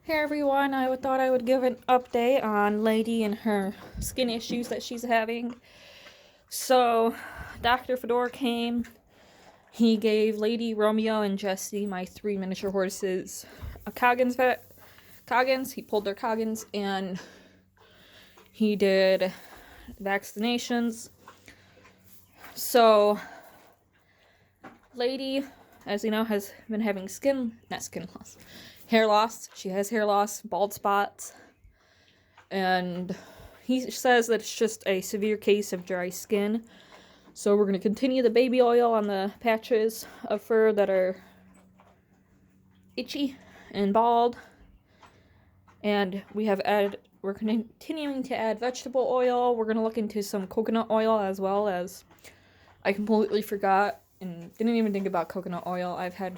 Hey everyone, I thought I would give an update on Lady and her skin issues that she's having. So, Dr. Fedor came. He gave Lady, Romeo, and Jessie, my three miniature horses, a Coggins vet. Coggins, he pulled their Coggins and he did vaccinations. So, Lady, as you know, has been having hair loss. She has hair loss, bald spots, and he says that it's just a severe case of dry skin. So we're going to continue the baby oil on the patches of fur that are itchy and bald. And we're continuing to add vegetable oil. We're going to look into some coconut oil as well, as I completely forgot and didn't even think about coconut oil. I've had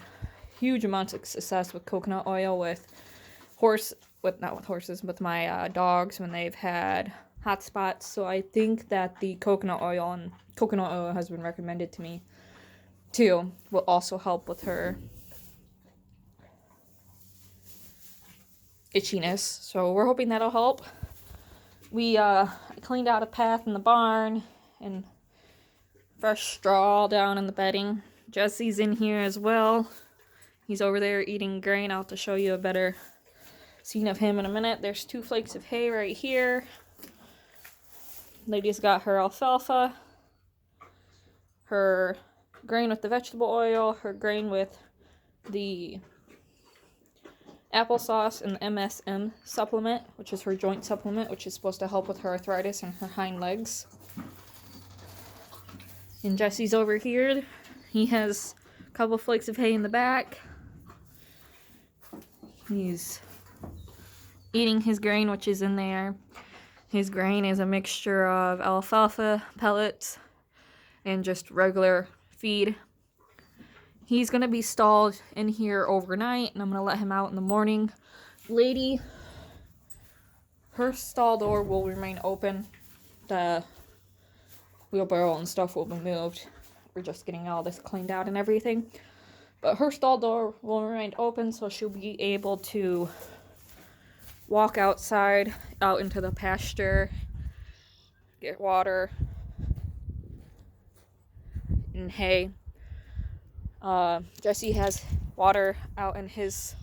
huge amounts of success with coconut oil with not with horses, with my dogs when they've had hot spots. So I think that the coconut oil has been recommended to me too, will also help with her itchiness. So we're hoping that'll help. We cleaned out a path in the barn and fresh straw down in the bedding. Jesse's in here as well. He's over there eating grain. I'll have to show you a better scene of him in a minute. There's 2 flakes of hay right here. Lady's got her alfalfa, her grain with the vegetable oil, her grain with the applesauce, and the MSM supplement, which is her joint supplement, which is supposed to help with her arthritis in her hind legs. And Jesse's over here. He has a couple flakes of hay in the back. He's eating his grain, which is in there. His grain is a mixture of alfalfa pellets and just regular feed. He's going to be stalled in here overnight, and I'm going to let him out in the morning. Lady, her stall door will remain open. The wheelbarrow and stuff will be moved. We're just getting all this cleaned out and everything. But her stall door will remain open, so she'll be able to walk outside, out into the pasture, get water and hay. Jesse has water out in his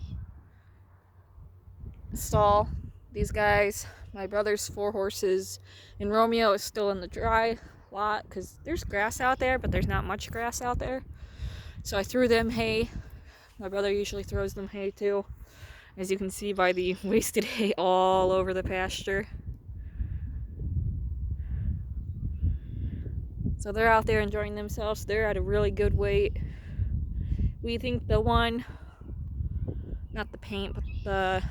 stall. These guys, my brother's 4 horses, and Romeo is still in the dry lot because there's grass out there, but there's not much grass out there. So I threw them hay. My brother usually throws them hay too, as you can see by the wasted hay all over the pasture. So they're out there enjoying themselves. They're at a really good weight. We think the one, not the paint, but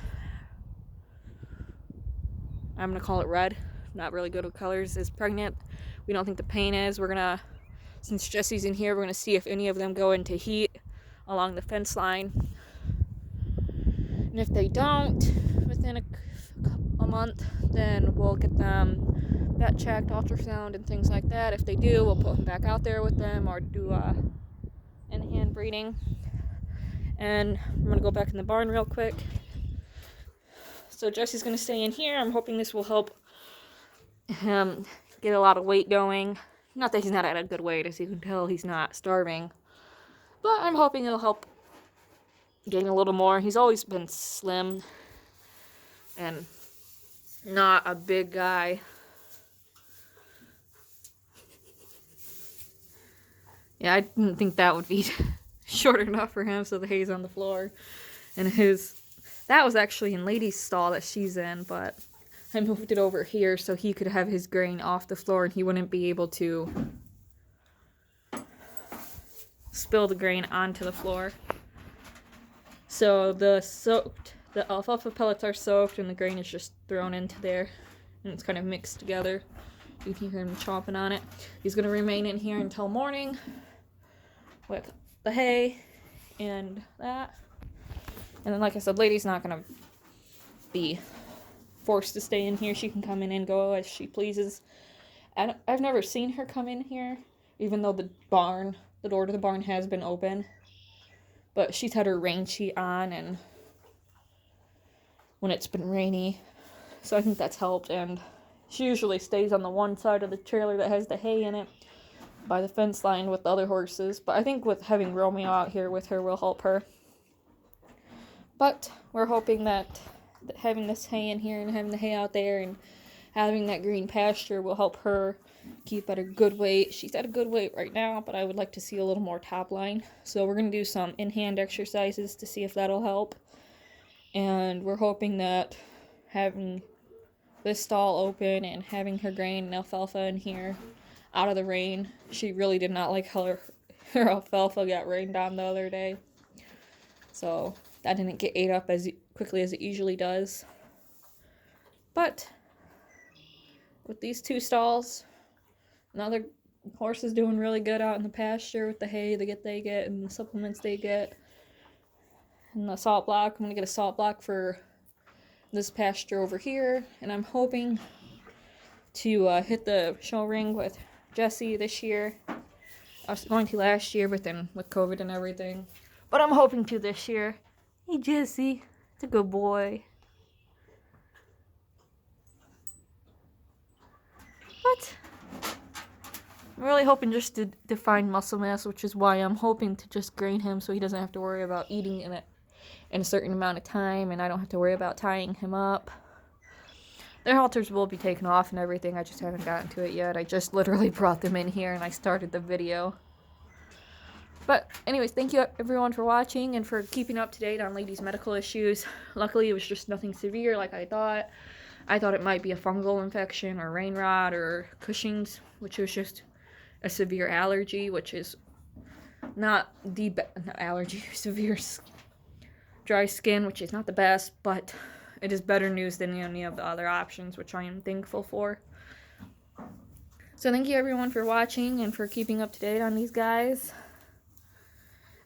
I'm going to call it red, not really good with colors, is pregnant. We don't think the paint is. Since Jesse's in here, we're going to see if any of them go into heat along the fence line. And if they don't, within a month, then we'll get them vet checked, ultrasound, and things like that. If they do, we'll put them back out there with them or do in-hand breeding. And I'm going to go back in the barn real quick. So Jesse's going to stay in here. I'm hoping this will help him get a lot of weight going. Not that he's not at a good weight, as you can tell, he's not starving. But I'm hoping it'll help gain a little more. He's always been slim and not a big guy. Yeah, I didn't think that would be short enough for him, so the hay's on the floor. And that was actually in Lady's stall that she's in, but I moved it over here so he could have his grain off the floor and he wouldn't be able to spill the grain onto the floor. So the alfalfa pellets are soaked and the grain is just thrown into there and it's kind of mixed together. You can hear him chomping on it. He's going to remain in here until morning with the hay and that. And then, like I said, Lady's not going to be forced to stay in here. She can come in and go as she pleases. I've never seen her come in here, even though the door to the barn has been open. But she's had her rain sheet on, and when it's been rainy. So I think that's helped, and she usually stays on the one side of the trailer that has the hay in it by the fence line with the other horses. But I think with having Romeo out here with her will help her. But we're hoping that having this hay in here and having the hay out there and having that green pasture will help her keep at a good weight. She's at a good weight right now, but I would like to see a little more top line. So we're going to do some in-hand exercises to see if that'll help. And we're hoping that having this stall open and having her grain and alfalfa in here out of the rain. She really did not like how her alfalfa got rained on the other day. So that didn't get ate up as quickly as it usually does. But with these 2 stalls, another horse is doing really good out in the pasture with the hay they get and the supplements they get. And the salt block, I'm going to get a salt block for this pasture over here. And I'm hoping to hit the show ring with Jessie this year. I was going to last year, but then with COVID and everything. But I'm hoping to this year. Hey, Jessie. It's a good boy. But I'm really hoping just to define muscle mass, which is why I'm hoping to just grain him so he doesn't have to worry about eating in a certain amount of time, and I don't have to worry about tying him up. Their halters will be taken off and everything. I just haven't gotten to it yet. I just literally brought them in here and I started the video. But anyways, thank you everyone for watching and for keeping up to date on Lady's medical issues. Luckily, it was just nothing severe like I thought. I thought it might be a fungal infection or rain rot or Cushing's, which was just a severe allergy, which is not allergy, severe dry skin, which is not the best, but it is better news than any of the other options, which I am thankful for. So thank you everyone for watching and for keeping up to date on these guys.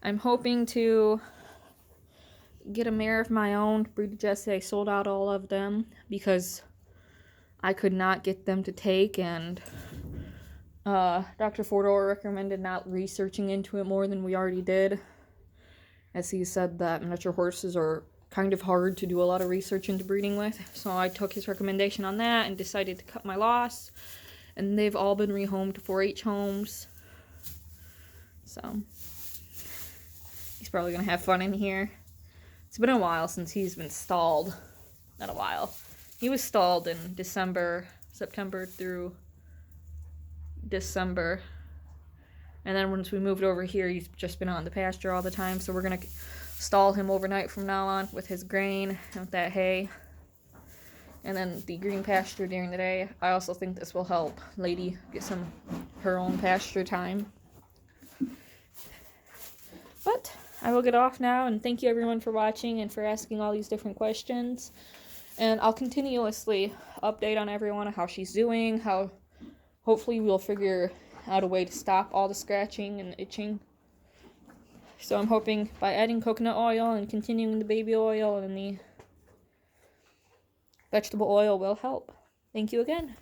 I'm hoping to get a mare of my own, breed Jessie. I sold out all of them because I could not get them to take, and Dr. Fordor recommended not researching into it more than we already did, as he said that miniature horses are kind of hard to do a lot of research into breeding with. So I took his recommendation on that and decided to cut my loss, and they've all been rehomed to 4-H homes. So he's probably gonna have fun in here. It's been a while since he's been stalled. Not a while. He was stalled in September through December. And then once we moved over here, he's just been out in the pasture all the time. So we're going to stall him overnight from now on with his grain and with that hay. And then the green pasture during the day. I also think this will help Lady get some her own pasture time. But I will get off now, and thank you everyone for watching and for asking all these different questions. And I'll continuously update on everyone on how she's doing, how hopefully we'll figure out a way to stop all the scratching and itching. So I'm hoping by adding coconut oil and continuing the baby oil and the vegetable oil will help. Thank you again.